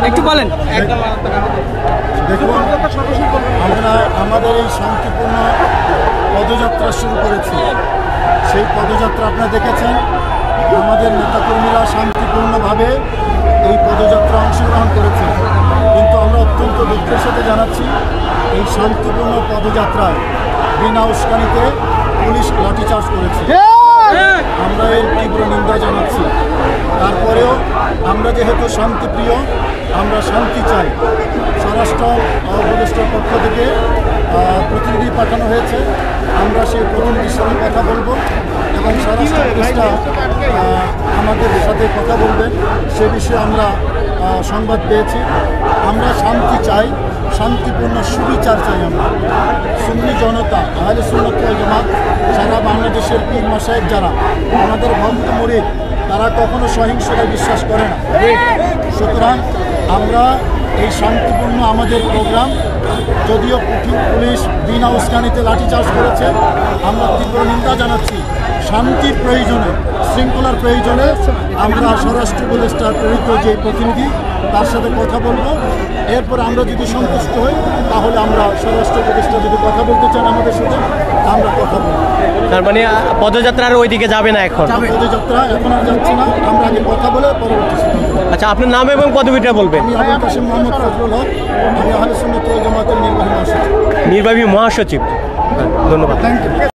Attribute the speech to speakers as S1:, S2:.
S1: একটু বলেন।
S2: দেখুন, আমরা আমাদের এই শান্তিপূর্ণ পদযাত্রা শুরু করেছি। সেই পদযাত্রা আপনারা দেখেছেন, আমাদের নেতাকর্মীরা শান্তিপূর্ণভাবে এই পদযাত্রা অংশগ্রহণ করেছে। কিন্তু আমরা অত্যন্ত দুঃখের সাথে জানাচ্ছি, এই শান্তিপূর্ণ পদযাত্রায় বিনা উস্কানিতে পুলিশ লাঠিচার্জ করেছে। আমরা এর তীব্র নিন্দা জানাচ্ছি। তারপরেও আমরা যেহেতু শান্তিপ্রিয়, আমরা শান্তি চাই। স্বরাষ্ট্র উপদেষ্টার পক্ষ থেকে প্রতিনিধি পাঠানো হয়েছে। আমরা সেই প্রতিনিধির সাথে কথা বলবো এবং স্বরাষ্ট্র উপদেষ্টা আমাদের সাথে কথা বলবেন, সে বিষয়ে আমরা সংবাদ পেয়েছি। আমরা শান্তি চাই, শান্তিপূর্ণ সুবিচার চাই। আমরা সুন্নি জনতা, আহলে সুন্নাত ওয়াল জামাত, সারা বাংলাদেশের পীর মাশায়েখ যারা আমাদের ভক্ত মুরিদ, তারা কখনো সহিংসতায় বিশ্বাস করে না। সুতরাং আমরা এই শান্তিপূর্ণ আমাদের প্রোগ্রাম, যদিও পুলিশ বিনা উস্কানিতে লাঠিচার্জ করেছে, আমরা তীব্র নিন্দা জানাচ্ছি। শান্তির প্রয়োজনে, শৃঙ্খলার প্রয়োজনে আমরা স্বরাষ্ট্র উপদেষ্টার প্রেরিত যে প্রতিনিধি, তার সাথে কথা বলবো। এরপর আমরা যদি সন্তুষ্ট হই, তাহলে আমরা স্বরাষ্ট্র উপদেষ্টা যদি কথা বলতে চান আমাদের সাথে, আমরা কথা বলবো।
S1: তার মানে পদযাত্রার ওই দিকে যাবে না এখন?
S2: পদযাত্রা এখন আর যাচ্ছি না, আমরা আগে কথা বলে পরবর্তী সিদ্ধান্ত।
S1: আচ্ছা, আপনার নাম এবং পদবিটা বলবেন।
S2: আমি আবুল কাসেম মোহাম্মদ ফজলুল হক, আমি আহলে সুন্নাত ওয়াল জামাতের নির্বাহী মহাসচিব।
S1: নির্বাহী মহাসচিব, ধন্যবাদ।
S2: Thank you.